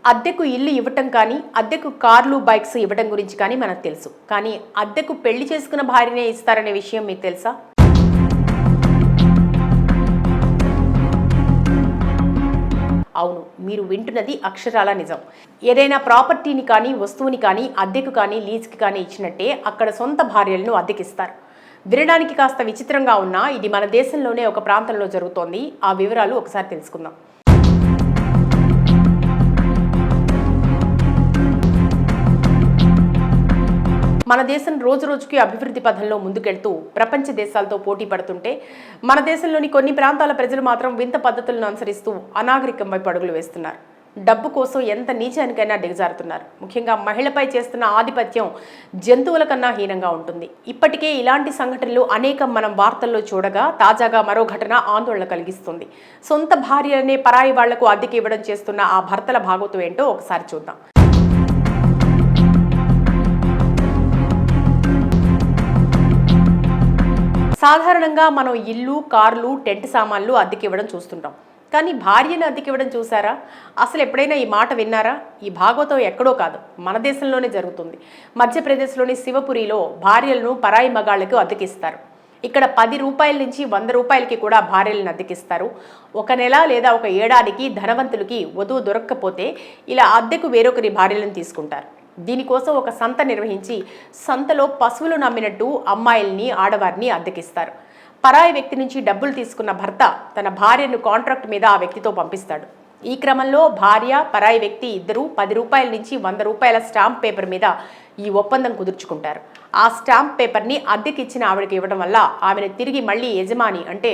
అద్దెకు ఇల్లు ఇవ్వటం కానీ అద్దెకు కార్లు బైక్స్ ఇవ్వడం గురించి కానీ మనకు తెలుసు. కానీ అద్దెకు పెళ్లి చేసుకున్న భార్యనే ఇస్తారనే విషయం మీకు తెలుసా? అవును, మీరు వింటున్నది అక్షరాల నిజం. ఏదైనా ప్రాపర్టీని కానీ వస్తువుని కానీ అద్దెకు కానీ లీజ్కి కానీ ఇచ్చినట్టే అక్కడ సొంత భార్యలను అద్దెకిస్తారు. వినడానికి కాస్త విచిత్రంగా ఉన్నా ఇది మన దేశంలోనే ఒక ప్రాంతంలో జరుగుతోంది. ఆ వివరాలు ఒకసారి తెలుసుకుందాం. మన దేశం రోజు రోజుకి అభివృద్ధి పథంలో ముందుకెళ్తూ ప్రపంచ దేశాలతో పోటీ పడుతుంటే మన దేశంలోని కొన్ని ప్రాంతాల ప్రజలు మాత్రం వింత పద్ధతులను అనుసరిస్తూ అనాగరికం వైపు అడుగులు వేస్తున్నారు. డబ్బు కోసం ఎంత నీచానికైనా దిగజారుతున్నారు. ముఖ్యంగా మహిళపై చేస్తున్న ఆధిపత్యం జంతువుల కన్నా హీనంగా ఉంటుంది. ఇప్పటికే ఇలాంటి సంఘటనలు అనేకం మనం వార్తల్లో చూడగా తాజాగా మరో ఘటన ఆందోళన కలిగిస్తుంది. సొంత భార్యనే పరాయి వాళ్లకు అద్దెకి ఇవ్వడం చేస్తున్న ఆ భర్తల భాగోతం ఏంటో ఒకసారి చూద్దాం. సాధారణంగా మనం ఇల్లు, కార్లు, టెంట్ సామాన్లు అద్దెకివ్వడం చూస్తుంటాం. కానీ భార్యను అద్దెకివ్వడం చూసారా? అసలు ఎప్పుడైనా ఈ మాట విన్నారా? ఈ భాగవతం ఎక్కడో కాదు, మన దేశంలోనే జరుగుతుంది. మధ్యప్రదేశ్లోని శివపురిలో భార్యలను పరాయి మగాళ్లకు అద్దెకిస్తారు. ఇక్కడ 10 రూపాయల నుంచి 100 రూపాయలకి కూడా భార్యలను అద్దెకిస్తారు. ఒక నెల లేదా ఒక ఏడాదికి ధనవంతులకి వధువు దొరక్కపోతే ఇలా అద్దెకు వేరొకరి భార్యలను తీసుకుంటారు. దీనికోసం ఒక సంత నిర్వహించి సంతలో పశువులు నమ్మినట్టు అమ్మాయిల్ని, ఆడవారిని అద్దెకిస్తారు. పరాయి వ్యక్తి నుంచి డబ్బులు తీసుకున్న భర్త తన భార్యను కాంట్రాక్ట్ మీద ఆ వ్యక్తితో పంపిస్తాడు. ఈ క్రమంలో భార్య, పరాయి వ్యక్తి ఇద్దరూ 10 రూపాయల నుంచి 100 రూపాయల స్టాంప్ పేపర్ మీద ఈ ఒప్పందం కుదుర్చుకుంటారు. ఆ స్టాంప్ పేపర్ని అద్దెకిచ్చిన ఆవిడకి ఇవ్వడం వల్ల ఆమెను తిరిగి మళ్ళీ యజమాని అంటే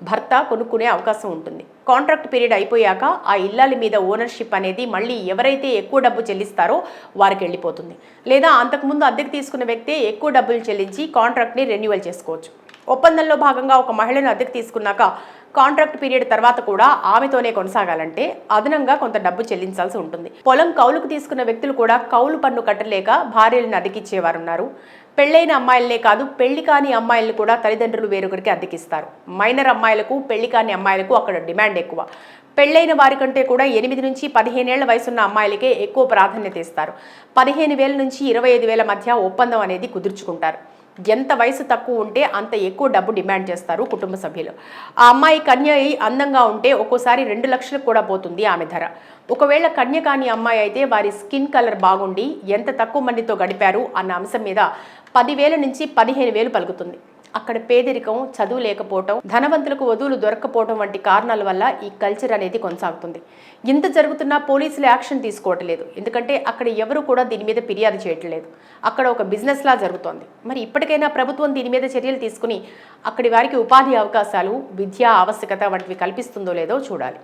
భర్త కొనుక్కునే అవకాశం ఉంటుంది. కాంట్రాక్ట్ పీరియడ్ అయిపోయాక ఆ ఇల్లాలి మీద ఓనర్షిప్ అనేది మళ్ళీ ఎవరైతే ఎక్కువ డబ్బు చెల్లిస్తారో వారికి వెళ్ళిపోతుంది. లేదా అంతకుముందు అద్దెకు తీసుకున్న వ్యక్తే ఎక్కువ డబ్బులు చెల్లించి కాంట్రాక్ట్ని రెన్యువల్ చేసుకోవచ్చు. ఒప్పందంలో భాగంగా ఒక మహిళను అద్దెకు తీసుకున్నాక కాంట్రాక్ట్ పీరియడ్ తర్వాత కూడా ఆమెతోనే కొనసాగాలంటే అదనంగా కొంత డబ్బు చెల్లించాల్సి ఉంటుంది. పొలం కౌలుకు తీసుకున్న వ్యక్తులు కూడా కౌలు పన్ను కట్టలేక భార్యలను అద్దెకిచ్చేవారున్నారు. పెళ్లైన అమ్మాయిలనే కాదు, పెళ్లి కాని అమ్మాయిలను కూడా తల్లిదండ్రులు వేరొకరికి అద్దెకిస్తారు. మైనర్ అమ్మాయిలకు, పెళ్లి కాని అమ్మాయిలకు అక్కడ డిమాండ్ ఎక్కువ. పెళ్లైన వారి కంటే కూడా 8 నుంచి 15 ఏళ్ల వయసున్న అమ్మాయిలకే ఎక్కువ ప్రాధాన్యత ఇస్తారు. 15,000 నుంచి 25,000 మధ్య ఒప్పందం అనేది కుదుర్చుకుంటారు. ఎంత వయసు తక్కువ ఉంటే అంత ఎక్కువ డబ్బు డిమాండ్ చేస్తారు కుటుంబ సభ్యులు. ఆ అమ్మాయి కన్య అయి అందంగా ఉంటే ఒక్కోసారి 2 లక్షలకు కూడా పోతుంది ఆమె ధర. ఒకవేళ కన్య కాని అమ్మాయి అయితే వారి స్కిన్ కలర్ బాగుండి ఎంత తక్కువ మందితో గడిపారు అన్న అంశం మీద 10,000 నుంచి 15,000 పలుకుతుంది. అక్కడ పేదరికం, చదువు లేకపోవటం, ధనవంతులకు వధువులు దొరక్కపోవడం వంటి కారణాల వల్ల ఈ కల్చర్ అనేది కొనసాగుతుంది. ఇంత జరుగుతున్నా పోలీసులు యాక్షన్ తీసుకోవట్లేదు. ఎందుకంటే అక్కడ ఎవరు కూడా దీని మీద ఫిర్యాదు చేయట్లేదు. అక్కడ ఒక బిజినెస్ లా జరుగుతోంది. మరి ఇప్పటికైనా ప్రభుత్వం దీని మీద చర్యలు తీసుకుని అక్కడి వారికి ఉపాధి అవకాశాలు, విద్యా ఆవశ్యకత వంటివి కల్పిస్తుందో లేదో చూడాలి.